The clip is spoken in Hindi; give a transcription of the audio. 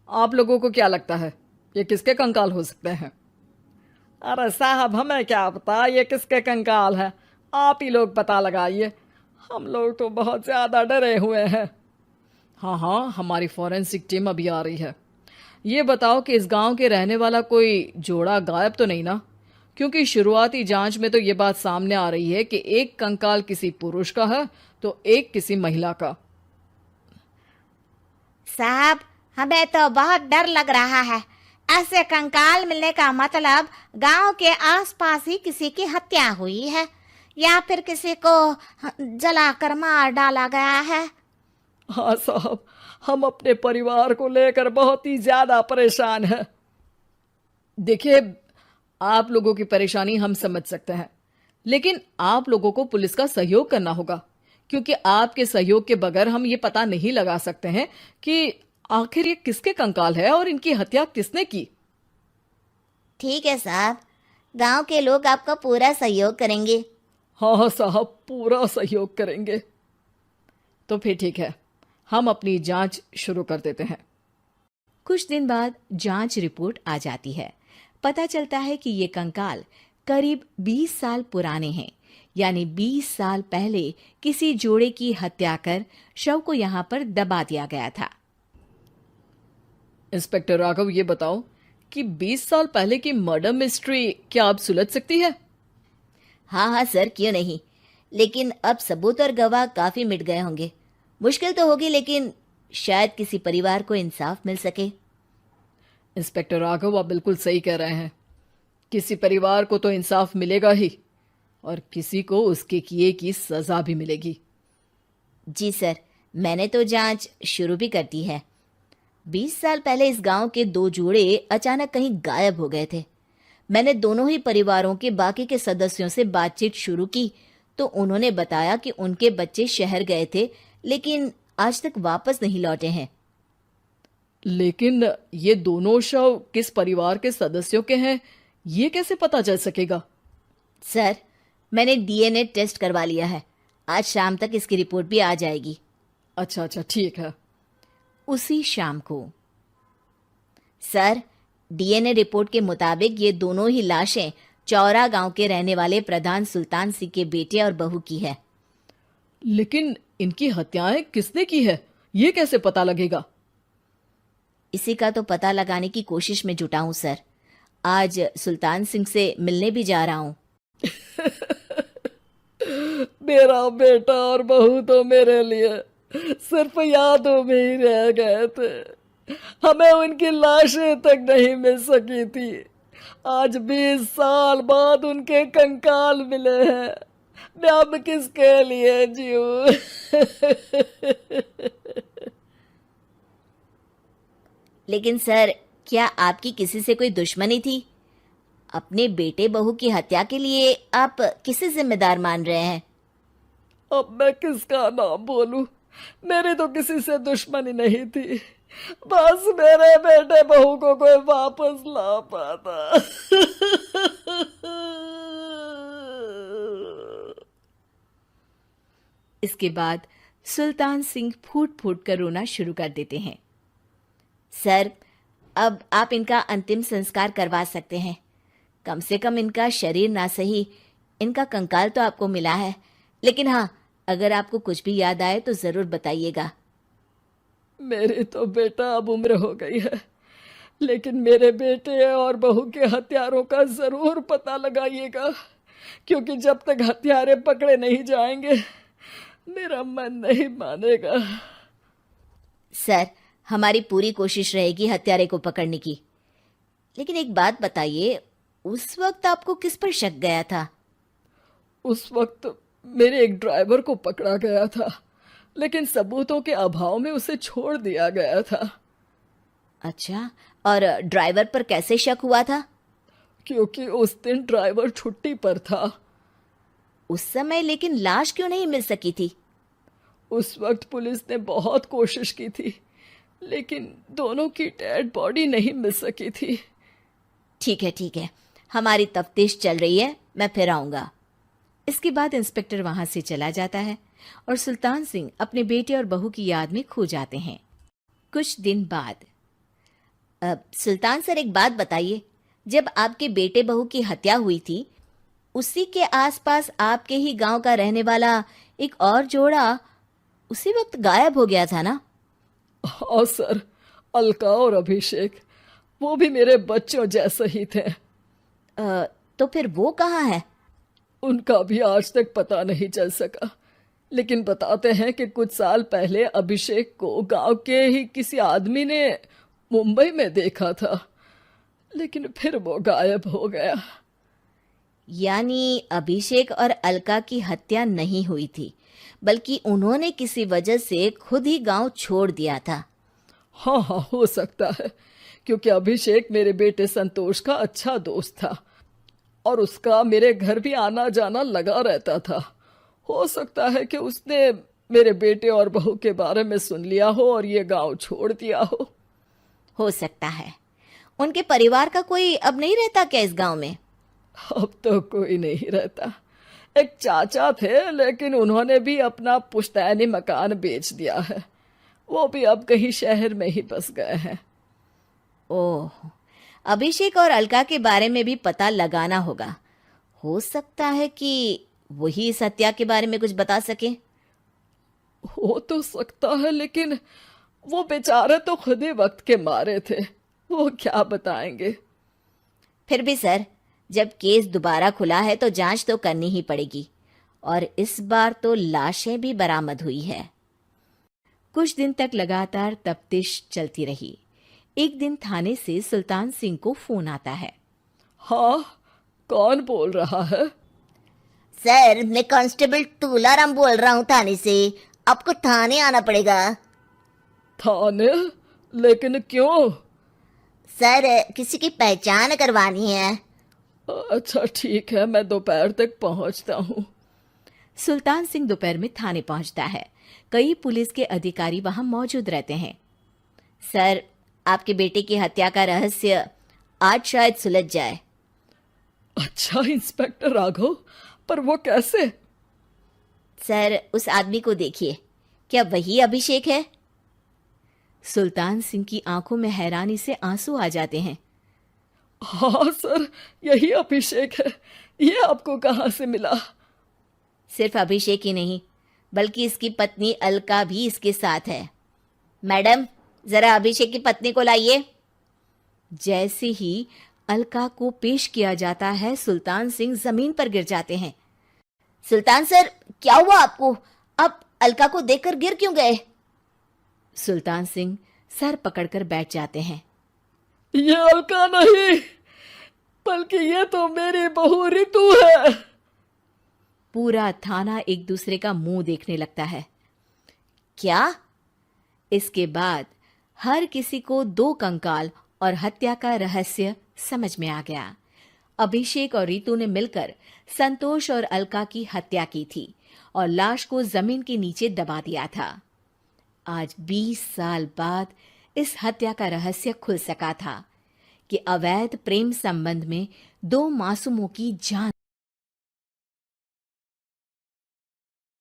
आप लोगों को क्या लगता है ये किसके कंकाल हो सकते हैं? अरे साहब, हमें क्या पता ये किसके कंकाल है। आप ही लोग पता लगाइए। हम लोग तो बहुत ज़्यादा डरे हुए हैं। हाँ हाँ, हमारी फॉरेंसिक टीम अभी आ रही है। ये बताओ कि इस गांव के रहने वाला कोई जोड़ा गायब तो नहीं ना? क्योंकि शुरुआती जांच में तो ये बात सामने आ रही है कि एक कंकाल किसी पुरुष का है तो एक किसी महिला का। साहब, हमें तो बहुत डर लग रहा है। ऐसे कंकाल मिलने का मतलब गांव के आसपास ही किसी की हत्या हुई है या फिर किसी को जलाकर मार डाला गया है। हाँ साहब, हम अपने परिवार को लेकर बहुत ही ज्यादा परेशान हैं। देखिए, आप लोगों की परेशानी हम समझ सकते हैं, लेकिन आप लोगों को पुलिस का सहयोग करना होगा, क्योंकि आपके सहयोग के बगैर हम ये पता नहीं लगा सकते हैं कि आखिर ये किसके कंकाल है और इनकी हत्या किसने की। ठीक है साहब, गांव के लोग आपका पूरा सहयोग करेंगे। हाँ हाँ साहब, पूरा सहयोग करेंगे। तो फिर ठीक है, हम अपनी जांच शुरू कर देते हैं। कुछ दिन बाद जांच रिपोर्ट आ जाती है। पता चलता है कि ये कंकाल करीब 20 साल पुराने हैं, यानी 20 साल पहले किसी जोड़े की हत्या कर शव को यहाँ पर दबा दिया गया था। इंस्पेक्टर राघव, ये बताओ कि 20 साल पहले की मर्डर मिस्ट्री क्या आप सुलझ सकती है? हाँ हाँ सर, क्यों नहीं। लेकिन अब सबूत और गवाह काफी मिट गए होंगे। मुश्किल तो होगी, लेकिन शायद किसी परिवार को इंसाफ मिल सके। इंस्पेक्टर राघव, आप बिल्कुल सही कह रहे हैं। किसी परिवार को तो इंसाफ मिलेगा ही, और किसी को उसके किए की सजा भी मिलेगी। जी सर, मैंने तो जांच शुरू भी कर दी है। 20 साल पहले इस गांव के दो जोड़े अचानक कहीं गायब हो गए थे। मैंने दोनों ही परिवारों के बाकी के सदस्यों से बातचीत शुरू की तो उन्होंने बताया कि उनके बच्चे शहर गए थे, लेकिन आज तक वापस नहीं लौटे हैं। लेकिन ये दोनों शव किस परिवार के सदस्यों के हैं, ये कैसे पता चल सकेगा? सर, मैंने डीएनए टेस्ट करवा लिया है। आज शाम तक इसकी रिपोर्ट भी आ जाएगी। अच्छा अच्छा, ठीक है। उसी शाम को सर, डीएनए रिपोर्ट के मुताबिक ये दोनों ही लाशें चौरा गांव के रहने वाले प्रधान सुल्तान सिंह के बेटे और बहू की है। लेकिन इनकी हत्याएं किसने की है, ये कैसे पता लगेगा? इसी का तो पता लगाने की कोशिश में जुटा हूं सर। आज सुल्तान सिंह से मिलने भी जा रहा हूं। मेरा बेटा और बहू तो मेरे लिए सिर्फ यादों में ही रह गए थे। हमें उनकी लाशें तक नहीं मिल सकी थी। आज 20 साल बाद उनके कंकाल मिले हैं। मैं अब किसके लिए जीऊं? लेकिन सर, क्या आपकी किसी से कोई दुश्मनी थी? अपने बेटे बहू की हत्या के लिए आप किसे जिम्मेदार मान रहे हैं? अब मैं किसका नाम बोलूं? मेरी तो किसी से दुश्मनी नहीं थी। बस मेरे बेटे बहू को कोई वापस ला पाता। इसके बाद सुल्तान सिंह फूट फूट कर रोना शुरू कर देते हैं। सर, अब आप इनका अंतिम संस्कार करवा सकते हैं। कम से कम इनका शरीर ना सही, इनका कंकाल तो आपको मिला है। लेकिन हाँ, अगर आपको कुछ भी याद आए तो जरूर बताइएगा। मेरी तो बेटा अब उम्र हो गई है, लेकिन मेरे बेटे और बहू के हत्यारों का जरूर पता लगाइएगा, क्योंकि जब तक हत्यारे पकड़े नहीं जाएंगे मेरा मन नहीं मानेगा। सर, हमारी पूरी कोशिश रहेगी हत्यारे को पकड़ने की। लेकिन एक बात बताइए, उस वक्त आपको किस पर शक गया था? उस वक्त मेरे एक ड्राइवर को पकड़ा गया था, लेकिन सबूतों के अभाव में उसे छोड़ दिया गया था। अच्छा, और ड्राइवर पर कैसे शक हुआ था? क्योंकि उस दिन ड्राइवर छुट्टी पर था। उस समय लेकिन लाश क्यों नहीं मिल सकी थी? उस वक्त पुलिस ने बहुत कोशिश की थी, लेकिन दोनों की डेड बॉडी नहीं मिल सकी थी। ठीक है, हमारी तफ्तीश चल रही है, मैं फिर आऊंगा। इसके बाद इंस्पेक्टर वहां से चला जाता है और सुल्तान सिंह अपने बेटे और बहू की याद में खो जाते हैं। कुछ दिन बाद सुल्तान सर, एक बात बताइए, जब आपके बेटे बहू की हत्या हुई थी, उसी के आसपास आपके ही गांव का रहने वाला एक और जोड़ा उसी वक्त गायब हो गया था ना? हाँ सर, अलका और अभिषेक, वो भी मेरे बच्चों जैसे ही थे। तो फिर वो कहाँ है? उनका भी आज तक पता नहीं चल सका, लेकिन बताते हैं कि कुछ साल पहले अभिषेक को गांव के ही किसी आदमी ने मुंबई में देखा था, लेकिन फिर वो गायब हो गया। यानी अभिषेक और अलका की हत्या नहीं हुई थी, बल्कि उन्होंने किसी वजह से खुद ही गांव छोड़ दिया था। हाँ हाँ, हो सकता है, क्योंकि अभिषेक मेरे बेटे संतोष का अच्छा दोस्त था और उसका मेरे घर भी आना जाना लगा रहता था। हो सकता है कि उसने मेरे बेटे और बहू के बारे में सुन लिया हो और ये गांव छोड़ दिया हो सकता है। उनके परिवार का कोई अब नहीं रहता क्या इस गांव में? अब तो कोई नहीं रहता। एक चाचा थे, लेकिन उन्होंने भी अपना पुश्तैनी मकान बेच दिया है। वो भी अब कहीं शहर में ही बस गए हैं। ओह, अभिषेक और अलका के बारे में भी पता लगाना होगा। हो सकता है कि वही इस हत्या के बारे में कुछ बता सके। हो तो सकता है, लेकिन वो बेचारे तो खुद ही वक्त के मारे थे, वो क्या बताएंगे। फिर भी सर, जब केस दोबारा खुला है तो जांच तो करनी ही पड़ेगी, और इस बार तो लाशें भी बरामद हुई है। कुछ दिन तक लगातार तफ्तीश चलती रही। एक दिन थाने से सुल्तान सिंह को फोन आता है। हाँ, कौन बोल रहा है? सर, मैं कांस्टेबल तुलाराम बोल रहा हूँ थाने से। आपको थाने आना पड़ेगा। थाने? लेकिन क्यों? सर, किसी की पहचान करवानी है। अच्छा ठीक है, मैं दोपहर तक पहुंचता हूँ। सुल्तान सिंह दोपहर में थाने पहुंचता है। कई पुलिस के अधिकारी वहां मौजूद रहते हैं। सर, आपके बेटे की हत्या का रहस्य आज शायद सुलझ जाए। अच्छा इंस्पेक्टर राघव, पर वो कैसे? सर, उस आदमी को देखिए, क्या वही अभिषेक है? सुल्तान सिंह की आंखों में हैरानी से आंसू आ जाते हैं। हाँ सर, यही अभिषेक है। ये आपको कहाँ से मिला? सिर्फ अभिषेक ही नहीं, बल्कि इसकी पत्नी अलका भी इसके साथ है। मैडम, जरा अभिषेक की पत्नी को लाइए। जैसे ही अलका को पेश किया जाता है, सुल्तान सिंह जमीन पर गिर जाते हैं। सुल्तान सर, क्या हुआ आपको? आप अलका को देखकर गिर क्यों गए? सुल्तान सिंह सर पकड़कर बैठ जाते हैं। ये अलका नहीं, बल्कि ये तो मेरी बहू रितु है। पूरा थाना एक दूसरे का मुंह देखने लगता है। क्या? इसके बाद हर किसी को दो कंकाल और हत्या का रहस्य समझ में आ गया। अभिषेक और रितु ने मिलकर संतोष और अलका की हत्या की थी और लाश को जमीन के नीचे दबा दिया था। आज 20 साल बाद इस हत्या का रहस्य खुल सका था कि अवैध प्रेम संबंध में दो मासूमों की जान